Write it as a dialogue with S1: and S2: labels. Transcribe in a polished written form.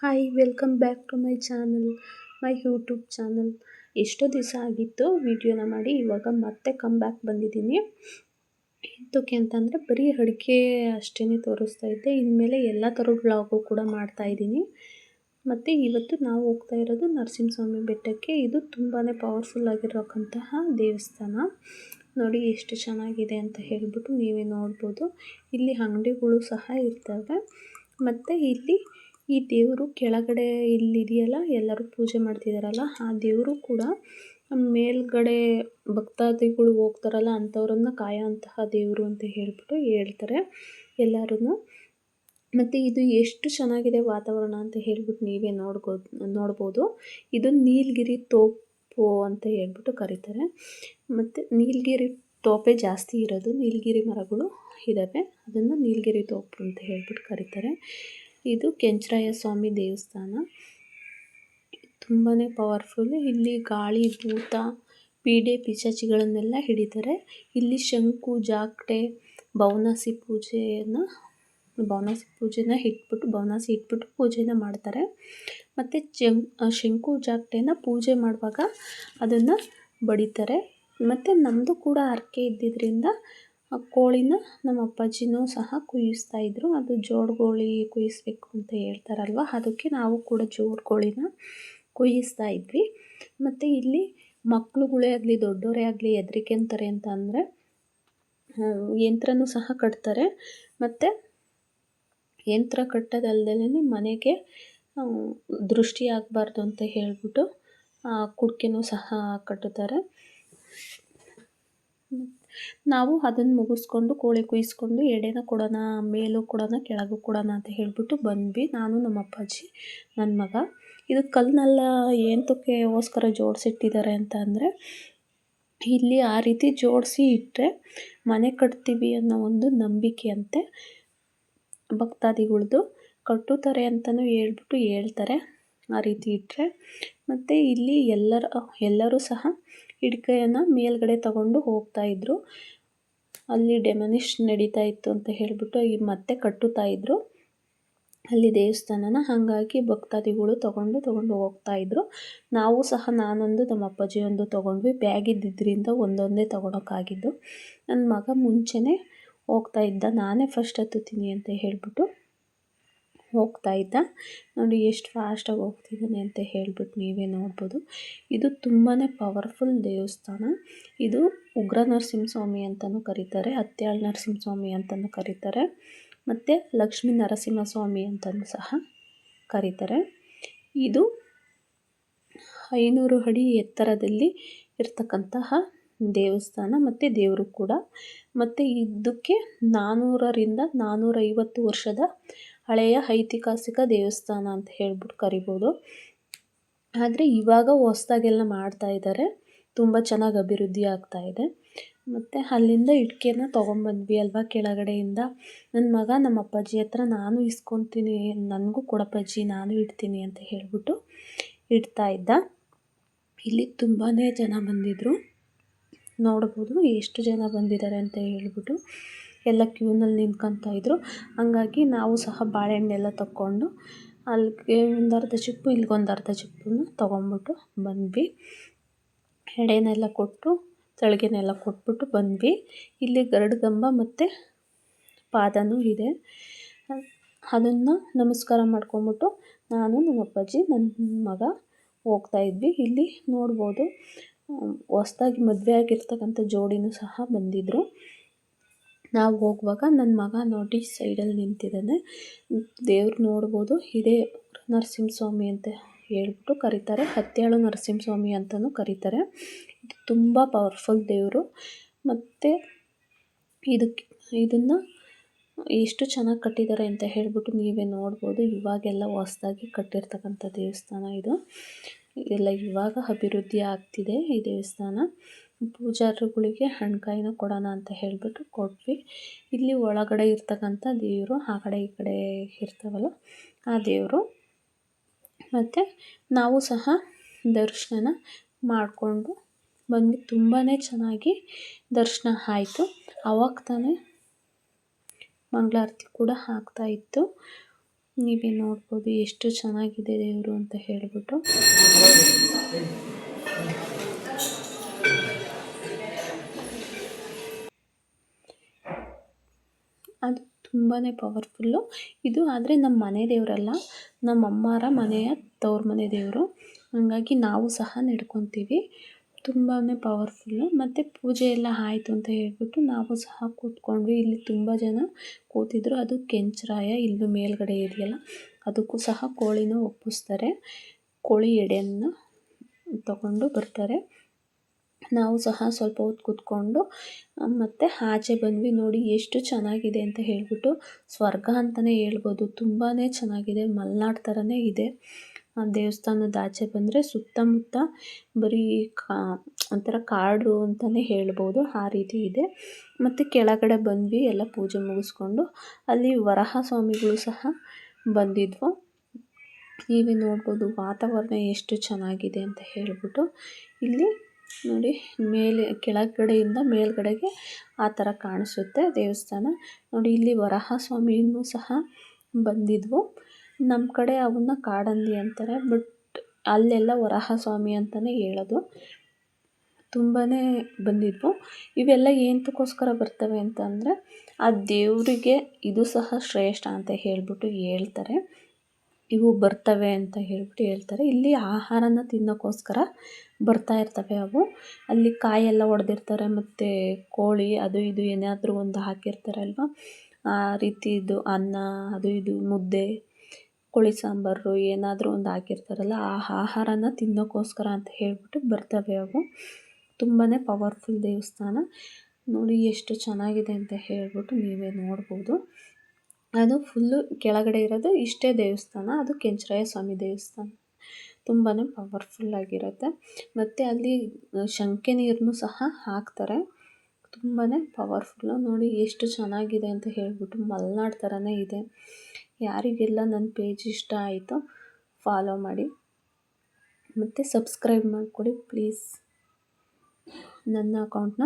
S1: Hi welcome back to my YouTube channel. ಎಷ್ಟೋ ದಿವಸ ಆಗಿತ್ತು ವಿಡಿಯೋನ ಮಾಡಿ, ಇವಾಗ ಮತ್ತೆ ಕಮ್ ಬ್ಯಾಕ್ ಬಂದಿದ್ದೀನಿ. ಎಂತಕ್ಕೆ ಅಂತಂದರೆ ಬರೀ ಅಡುಗೆ ಅಷ್ಟೇ ತೋರಿಸ್ತಾ ಇದ್ದೆ. ಇನ್ಮೇಲೆ ಎಲ್ಲ ಥರದ ವ್ಲಾಗು ಕೂಡ ಮಾಡ್ತಾಯಿದ್ದೀನಿ. ಮತ್ತು ಇವತ್ತು ನಾವು ಹೋಗ್ತಾ ಇರೋದು ನರಸಿಂಹಸ್ವಾಮಿ ಬೆಟ್ಟಕ್ಕೆ. ಇದು ತುಂಬಾ ಪವರ್ಫುಲ್ ಆಗಿರೋಕ್ಕಂತಹ ದೇವಸ್ಥಾನ. ನೋಡಿ ಎಷ್ಟು ಚೆನ್ನಾಗಿದೆ ಅಂತ ಹೇಳಿಬಿಟ್ಟು ನೀವೇ ನೋಡ್ಬೋದು. ಇಲ್ಲಿ ಅಂಗಡಿಗಳು ಸಹ ಇರ್ತವೆ. ಮತ್ತು ಇಲ್ಲಿ ಈ ದೇವರು ಕೆಳಗಡೆ ಇಲ್ಲಿದೆಯಲ್ಲ, ಎಲ್ಲರೂ ಪೂಜೆ ಮಾಡ್ತಿದ್ದಾರಲ್ಲ, ಆ ದೇವರು ಕೂಡ ಮೇಲ್ಗಡೆ ಭಕ್ತಾದಿಗಳು ಹೋಗ್ತಾರಲ್ಲ ಅಂಥವ್ರನ್ನ ಕಾಯೋಂತಹ ದೇವರು ಅಂತ ಹೇಳಿಬಿಟ್ಟು ಹೇಳ್ತಾರೆ ಎಲ್ಲರೂ. ಮತ್ತು ಇದು ಎಷ್ಟು ಚೆನ್ನಾಗಿದೆ ವಾತಾವರಣ ಅಂತ ಹೇಳ್ಬಿಟ್ಟು ನೀವೇ ನೋಡ್ಬೋದು. ಇದು ನೀಲಗಿರಿ ತೋಪು ಅಂತ ಹೇಳ್ಬಿಟ್ಟು ಕರೀತಾರೆ. ಮತ್ತು ನೀಲಗಿರಿ ತೋಪೆ ಜಾಸ್ತಿ ಇರೋದು, ನೀಲಗಿರಿ ಮರಗಳು ಇದ್ದಾವೆ, ಅದನ್ನು ನೀಲಗಿರಿ ತೋಪು ಅಂತ ಹೇಳ್ಬಿಟ್ಟು ಕರೀತಾರೆ. ಇದು ಕೆಂಚರಾಯ ಸ್ವಾಮಿ ದೇವಸ್ಥಾನ. ತುಂಬಾ ಪವರ್ಫುಲ್. ಇಲ್ಲಿ ಗಾಳಿ, ಭೂತ, ಪೀಡೆ, ಪಿಶಾಚಿಗಳನ್ನೆಲ್ಲ ಹಿಡಿತಾರೆ. ಇಲ್ಲಿ ಶಂಕು, ಜಾಗಟೆ, ಬವನಾಸಿ ಪೂಜೆನ ಇಟ್ಬಿಟ್ಟು ಪೂಜೆನ ಮಾಡ್ತಾರೆ. ಮತ್ತು ಶಂಕು ಜಾಗಟೆನ ಪೂಜೆ ಮಾಡುವಾಗ ಅದನ್ನು ಬಡಿತಾರೆ. ಮತ್ತು ನಮ್ಮದು ಕೂಡ ಹರಕೆ ಇದ್ದಿದ್ದರಿಂದ ಕೋಳಿನ ನಮ್ಮ ಅಪ್ಪಾಜಿನೂ ಸಹ ಕುಯ್ಯಿಸ್ತಾಯಿದ್ರು. ಅದು ಜೋಡು ಕೋಳಿ ಕುಯ್ಯಿಸ್ಬೇಕು ಅಂತ ಹೇಳ್ತಾರಲ್ವ, ಅದಕ್ಕೆ ನಾವು ಕೂಡ ಜೋಡು ಕೋಳಿನ ಕುಯ್ಯಿಸ್ತಾ ಇದ್ವಿ. ಮತ್ತು ಇಲ್ಲಿ ಮಕ್ಳುಗಳೇ ಆಗಲಿ ದೊಡ್ಡವರೇ ಆಗಲಿ ಹೆದರಿಕೆಂತಾರೆ ಅಂತ ಅಂದರೆ ಯಂತ್ರನೂ ಸಹ ಕಟ್ತಾರೆ. ಮತ್ತು ಯಂತ್ರ ಕಟ್ಟೋದಲ್ದೇ ಮನೆಗೆ ದೃಷ್ಟಿ ಆಗಬಾರ್ದು ಅಂತ ಹೇಳಿಬಿಟ್ಟು ಕುಡಿಕೆನೂ ಸಹ ಕಟ್ಟುತ್ತಾರೆ. ನಾವು ಅದನ್ನು ಮುಗಿಸ್ಕೊಂಡು ಕೋಳಿ ಕುಯ್ಯಿಸ್ಕೊಂಡು ಎಡೆನ ಕೊಡೋಣ, ಮೇಲೂ ಕೊಡೋಣ, ಕೆಳಗೂ ಕೊಡೋಣ ಅಂತ ಹೇಳಿಬಿಟ್ಟು ಬಂದ್ವಿ, ನಾನು ನಮ್ಮ ಅಪ್ಪಾಜಿ, ನನ್ನ ಮಗ. ಇದು ಕಲ್ಲನ್ನೆಲ್ಲ ಏನಕ್ಕೋಸ್ಕರ ಜೋಡಿಸಿಟ್ಟಿದ್ದಾರೆ ಅಂತ ಅಂದರೆ, ಇಲ್ಲಿ ಆ ರೀತಿ ಜೋಡಿಸಿ ಇಟ್ಟರೆ ಮನೆ ಕಟ್ತೀವಿ ಅನ್ನೋ ಒಂದು ನಂಬಿಕೆ ಅಂತೆ ಭಕ್ತಾದಿಗಳ್ದು. ಕಟ್ಟುತ್ತಾರೆ ಅಂತಲೂ ಹೇಳ್ತಾರೆ ಆ ರೀತಿ ಇಟ್ಟರೆ. ಮತ್ತು ಇಲ್ಲಿ ಎಲ್ಲರೂ ಸಹ ಹಿಡ್ಕೆಯನ್ನು ಮೇಲ್ಗಡೆ ತಗೊಂಡು ಹೋಗ್ತಾಯಿದ್ರು. ಅಲ್ಲಿ ಡೆಮೊನಿಷನ್ ನಡೀತಾ ಇತ್ತು ಅಂತ ಹೇಳಿಬಿಟ್ಟು ಮತ್ತೆ ಕಟ್ಟುತ್ತಾಯಿದ್ರು ಅಲ್ಲಿ ದೇವಸ್ಥಾನನ. ಹಾಗಾಗಿ ಭಕ್ತಾದಿಗಳು ತಗೊಂಡು ಹೋಗ್ತಾಯಿದ್ರು. ನಾವು ಸಹ ನಾನೊಂದು, ನಮ್ಮ ಅಪ್ಪಾಜಿ ಒಂದು ತೊಗೊಂಡ್ವಿ. ಬ್ಯಾಗ್ ಇದ್ದಿದ್ದರಿಂದ ಒಂದೊಂದೇ ತೊಗೊಳಕ್ಕಾಗಿದ್ದು. ನನ್ನ ಮಗ ಮುಂಚೆನೇ ಹೋಗ್ತಾ ಇದ್ದ, ನಾನೇ ಫಸ್ಟ್ ಹತ್ತುತ್ತೀನಿ ಅಂತ ಹೇಳಿಬಿಟ್ಟು ಹೋಗ್ತಾ ಇದ್ದ. ನೋಡಿ ಎಷ್ಟು ಫಾಸ್ಟಾಗಿ ಹೋಗ್ತಿದ್ದಾನೆ ಅಂತ ಹೇಳಿಬಿಟ್ಟು ನೀವೇ ನೋಡ್ಬೋದು. ಇದು ತುಂಬಾ ಪವರ್ಫುಲ್ ದೇವಸ್ಥಾನ. ಇದು ಉಗ್ರ ನರಸಿಂಹಸ್ವಾಮಿ ಅಂತಲೂ ಕರೀತಾರೆ, ಹತ್ಯಾಳ ನರಸಿಂಹಸ್ವಾಮಿ ಅಂತಲೂ ಕರೀತಾರೆ, ಮತ್ತು ಲಕ್ಷ್ಮೀ ನರಸಿಂಹಸ್ವಾಮಿ ಅಂತಲೂ ಸಹ ಕರೀತಾರೆ. ಇದು 500 ಅಡಿ ಎತ್ತರದಲ್ಲಿ ಇರ್ತಕ್ಕಂತಹ ದೇವಸ್ಥಾನ ಮತ್ತು ದೇವರು ಕೂಡ. ಮತ್ತು ಇದಕ್ಕೆ 400ರಿಂದ 450 ವರ್ಷದ ಹಳೆಯ ಐತಿಹಾಸಿಕ ದೇವಸ್ಥಾನ ಅಂತ ಹೇಳ್ಬಿಟ್ಟು ಕರಿಬೋದು. ಆದರೆ ಇವಾಗ ಹೊಸ್ದಾಗೆಲ್ಲ ಮಾಡ್ತಾಯಿದ್ದಾರೆ, ತುಂಬ ಚೆನ್ನಾಗಿ ಅಭಿವೃದ್ಧಿ ಆಗ್ತಾಯಿದೆ. ಮತ್ತು ಅಲ್ಲಿಂದ ಇಟ್ಕೆನ ತೊಗೊಂಬಂದ್ವಿ ಅಲ್ವಾ ಕೆಳಗಡೆಯಿಂದ. ನನ್ನ ಮಗ ನಮ್ಮ ಅಪ್ಪಾಜಿ ಹತ್ರ ನಾನು ಇಸ್ಕೊತೀನಿ, ನನಗೂ ಕೊಡಪ್ಪಾಜಿ ನಾನು ಇಡ್ತೀನಿ ಅಂತ ಹೇಳಿಬಿಟ್ಟು ಇಡ್ತಾಯಿದ್ದ. ಇಲ್ಲಿ ತುಂಬಾ ಜನ ಬಂದಿದ್ದರು, ನೋಡ್ಬೋದು ಎಷ್ಟು ಜನ ಬಂದಿದ್ದಾರೆ ಅಂತ ಹೇಳ್ಬಿಟ್ಟು. ಎಲ್ಲ ಕ್ಯೂನಲ್ಲಿ ನಿಂತ್ಕೊತಾಯಿದ್ರು. ಹಂಗಾಗಿ ನಾವು ಸಹ ಬಾಳೆಹಣ್ಣೆಲ್ಲ ತಕ್ಕೊಂಡು ಅಲ್ಲಿಗೆ ಒಂದು ಅರ್ಧ ಚಿಪ್ಪು, ಇಲ್ಲಿಗೊಂದು ಅರ್ಧ ಚಿಪ್ಪನ್ನು ತೊಗೊಂಬಿಟ್ಟು ಬಂದ್ವಿ. ಎಡೆನೆಲ್ಲ ಕೊಟ್ಟು ತಳಿಗೆನೆಲ್ಲ ಕೊಟ್ಬಿಟ್ಟು ಬಂದ್ವಿ. ಇಲ್ಲಿ ಗರುಡಗಂಬ ಮತ್ತು ಪಾದನೂ ಇದೆ. ಅದನ್ನು ನಮಸ್ಕಾರ ಮಾಡ್ಕೊಂಬಿಟ್ಟು ನಾನು, ನಮ್ಮ ಅಪ್ಪಾಜಿ, ನನ್ನ ಮಗ ಹೋಗ್ತಾಯಿದ್ವಿ. ಇಲ್ಲಿ ನೋಡ್ಬೋದು ಹೊಸ್ದಾಗಿ ಮದುವೆ ಆಗಿರ್ತಕ್ಕಂಥ ಜೋಡಿನೂ ಸಹ ಬಂದಿದ್ದರು. ನಾವು ಹೋಗುವಾಗ ನನ್ನ ಮಗ ನೋಡಿ ಸೈಡಲ್ಲಿ ನಿಂತಿದ್ದಾನೆ. ದೇವ್ರು ನೋಡ್ಬೋದು, ಇದೇ ನರಸಿಂಹಸ್ವಾಮಿ ಅಂತ ಹೇಳ್ಬಿಟ್ಟು ಕರೀತಾರೆ, ಹತ್ಯಾಳು ನರಸಿಂಹಸ್ವಾಮಿ ಅಂತಲೂ ಕರೀತಾರೆ. ಇದು ತುಂಬ ಪವರ್ಫುಲ್ ದೇವರು. ಮತ್ತು ಇದನ್ನು ಎಷ್ಟು ಚೆನ್ನಾಗಿ ಕಟ್ಟಿದ್ದಾರೆ ಅಂತ ಹೇಳ್ಬಿಟ್ಟು ನೀವೇ ನೋಡ್ಬೋದು. ಇವಾಗೆಲ್ಲ ಹೊಸ್ದಾಗಿ ಕಟ್ಟಿರ್ತಕ್ಕಂಥ ದೇವಸ್ಥಾನ ಇದು. ಎಲ್ಲ ಇವಾಗ ಅಭಿವೃದ್ಧಿ ಆಗ್ತಿದೆ ಈ ದೇವಸ್ಥಾನ. ಪೂಜಾರಿಗಳಿಗೆ ಹಣ್ಣುಕಾಯಿನ ಕೊಡೋಣ ಅಂತ ಹೇಳಿಬಿಟ್ಟು ಕೊಟ್ವಿ. ಇಲ್ಲಿ ಒಳಗಡೆ ಇರ್ತಕ್ಕಂಥ ದೇವರು, ಆ ಕಡೆ ಈ ಕಡೆ ಇರ್ತಾವಲ್ಲ ಆ ದೇವರು. ಮತ್ತು ನಾವು ಸಹ ದರ್ಶನ ಮಾಡಿಕೊಂಡು ಬಂದು ತುಂಬಾ ಚೆನ್ನಾಗಿ ದರ್ಶನ ಆಯಿತು. ಆವಾಗ ತಾನೇ ಮಂಗಳಾರತಿ ಕೂಡ ಆಗ್ತಾಯಿತ್ತು. ನೀವೇ ನೋಡ್ಬೋದು ಎಷ್ಟು ಚೆನ್ನಾಗಿದೆ ದೇವರು ಅಂತ ಹೇಳ್ಬಿಟ್ಟು. ಅದು ತುಂಬಾ ಪವರ್ಫುಲ್ಲು ಇದು. ಆದರೆ ನಮ್ಮ ಮನೆ ದೇವರಲ್ಲ, ನಮ್ಮ ಅಮ್ಮರ ಮನೆಯ ತವ್ರ ಮನೆ ದೇವರು. ಹಾಗಾಗಿ ನಾವು ಸಹ ನಡ್ಕೊತೀವಿ. ತುಂಬಾ ಪವರ್ಫುಲ್ಲು. ಮತ್ತು ಪೂಜೆ ಎಲ್ಲ ಆಯಿತು ಅಂತ ಹೇಳ್ಬಿಟ್ಟು ನಾವು ಸಹ ಕೂತ್ಕೊಂಡ್ವಿ. ಇಲ್ಲಿ ತುಂಬ ಜನ ಕೂತಿದ್ರು. ಅದು ಕೆಂಚರಾಯ ಇಲ್ಲೂ ಮೇಲ್ಗಡೆ ಇದೆಯಲ್ಲ, ಅದಕ್ಕೂ ಸಹ ಕೋಳಿನ ಒಪ್ಪಿಸ್ತಾರೆ. ಕೋಳಿ ಎಡೆಯನ್ನು ತಗೊಂಡು ಬರ್ತಾರೆ. ನಾವು ಸಹ ಸ್ವಲ್ಪ ಹೊತ್ತು ಕೂತ್ಕೊಂಡು ಮತ್ತು ಆಚೆ ಬಂದ್ವಿ. ನೋಡಿ ಎಷ್ಟು ಚೆನ್ನಾಗಿದೆ ಅಂತ ಹೇಳ್ಬಿಟ್ಟು, ಸ್ವರ್ಗ ಅಂತಲೇ ಹೇಳ್ಬೋದು. ತುಂಬಾ ಚೆನ್ನಾಗಿದೆ, ಮಲೆನಾಡು ಥರನೇ ಇದೆ. ದೇವಸ್ಥಾನದ ಆಚೆ ಬಂದರೆ ಸುತ್ತಮುತ್ತ ಬರೀ ಒಂಥರ ಕಾಡು ಅಂತಲೇ ಹೇಳ್ಬೋದು, ಆ ರೀತಿ ಇದೆ. ಮತ್ತು ಕೆಳಗಡೆ ಬಂದ್ವಿ ಎಲ್ಲ ಪೂಜೆ ಮುಗಿಸ್ಕೊಂಡು. ಅಲ್ಲಿ ವರಾಹ ಸ್ವಾಮಿಗಳು ಸಹ ಬಂದಿದ್ವು. ನೀವೇ ನೋಡ್ಬೋದು ವಾತಾವರಣ ಎಷ್ಟು ಚೆನ್ನಾಗಿದೆ ಅಂತ ಹೇಳ್ಬಿಟ್ಟು. ಇಲ್ಲಿ ನೋಡಿ ಮೇಲೆ ಕೆಳಗಡೆಯಿಂದ ಮೇಲ್ಗಡೆಗೆ ಆ ಥರ ಕಾಣಿಸುತ್ತೆ ದೇವಸ್ಥಾನ. ನೋಡಿ ಇಲ್ಲಿ ವರಾಹ ಸ್ವಾಮಿನೂ ಸಹ ಬಂದಿದ್ವು. ನಮ್ಮ ಕಡೆ ಅವನ್ನ ಕಾಡಂದಿ ಅಂತಾರೆ, ಬಟ್ ಅಲ್ಲೆಲ್ಲ ವರಾಹ ಸ್ವಾಮಿ ಅಂತಲೇ ಹೇಳೋದು. ತುಂಬಾ ಬಂದಿದ್ವು. ಇವೆಲ್ಲ ಏನಕ್ಕೋಸ್ಕರ ಬರ್ತವೆ ಅಂತಂದರೆ, ಆ ದೇವರಿಗೆ ಇದು ಸಹ ಶ್ರೇಷ್ಠ ಅಂತ ಹೇಳ್ಬಿಟ್ಟು ಹೇಳ್ತಾರೆ. ಇವು ಬರ್ತವೆ ಅಂತ ಹೇಳ್ಬಿಟ್ಟು ಹೇಳ್ತಾರೆ. ಇಲ್ಲಿ ಆಹಾರನ ತಿನ್ನೋಕ್ಕೋಸ್ಕರ ಬರ್ತಾ ಇರ್ತವೆ ಅವು. ಅಲ್ಲಿ ಕಾಯೆಲ್ಲ ಹೊಡೆದಿರ್ತಾರೆ, ಮತ್ತು ಕೋಳಿ ಅದು ಇದು ಏನಾದರೂ ಒಂದು ಹಾಕಿರ್ತಾರಲ್ವ, ಆ ರೀತಿದು ಅನ್ನ ಅದು ಇದು ಮುದ್ದೆ, ಕೋಳಿ ಸಾಂಬಾರು ಏನಾದರೂ ಒಂದು ಹಾಕಿರ್ತಾರಲ್ಲ, ಆ ಆಹಾರನ ತಿನ್ನೋಕ್ಕೋಸ್ಕರ ಅಂತ ಹೇಳ್ಬಿಟ್ಟು ಬರ್ತವೆ ಅವು. ತುಂಬಾ ಪವರ್ಫುಲ್ ದೇವಸ್ಥಾನ. ನೋಡಿ ಎಷ್ಟು ಚೆನ್ನಾಗಿದೆ ಅಂತ ಹೇಳ್ಬಿಟ್ಟು ನೀವೇ ನೋಡ್ಬೋದು. ಅದು ಫುಲ್ಲು ಕೆಳಗಡೆ ಇರೋದು ಇಷ್ಟೇ ದೇವಸ್ಥಾನ, ಅದು ಕೆಂಚರಾಯ ಸ್ವಾಮಿ ದೇವಸ್ಥಾನ. ತುಂಬಾ ಪವರ್ಫುಲ್ಲಾಗಿರುತ್ತೆ. ಮತ್ತು ಅಲ್ಲಿ ಶಂಖೆ ನೀರನ್ನು ಸಹ ಹಾಕ್ತಾರೆ. ತುಂಬಾ ಪವರ್ಫುಲ್ಲು. ನೋಡಿ ಎಷ್ಟು ಚೆನ್ನಾಗಿದೆ ಅಂತ ಹೇಳ್ಬಿಟ್ಟು, ಮಲೆನಾಡು ಥರನೇ ಇದೆ. ಯಾರಿಗೆಲ್ಲ ನನ್ನ ಪೇಜ್ ಇಷ್ಟ ಆಯಿತೋ ಫಾಲೋ ಮಾಡಿ ಮತ್ತು ಸಬ್ಸ್ಕ್ರೈಬ್ ಮಾಡಿಕೊಡಿ ಪ್ಲೀಸ್. ನನ್ನ ಅಕೌಂಟ್ನ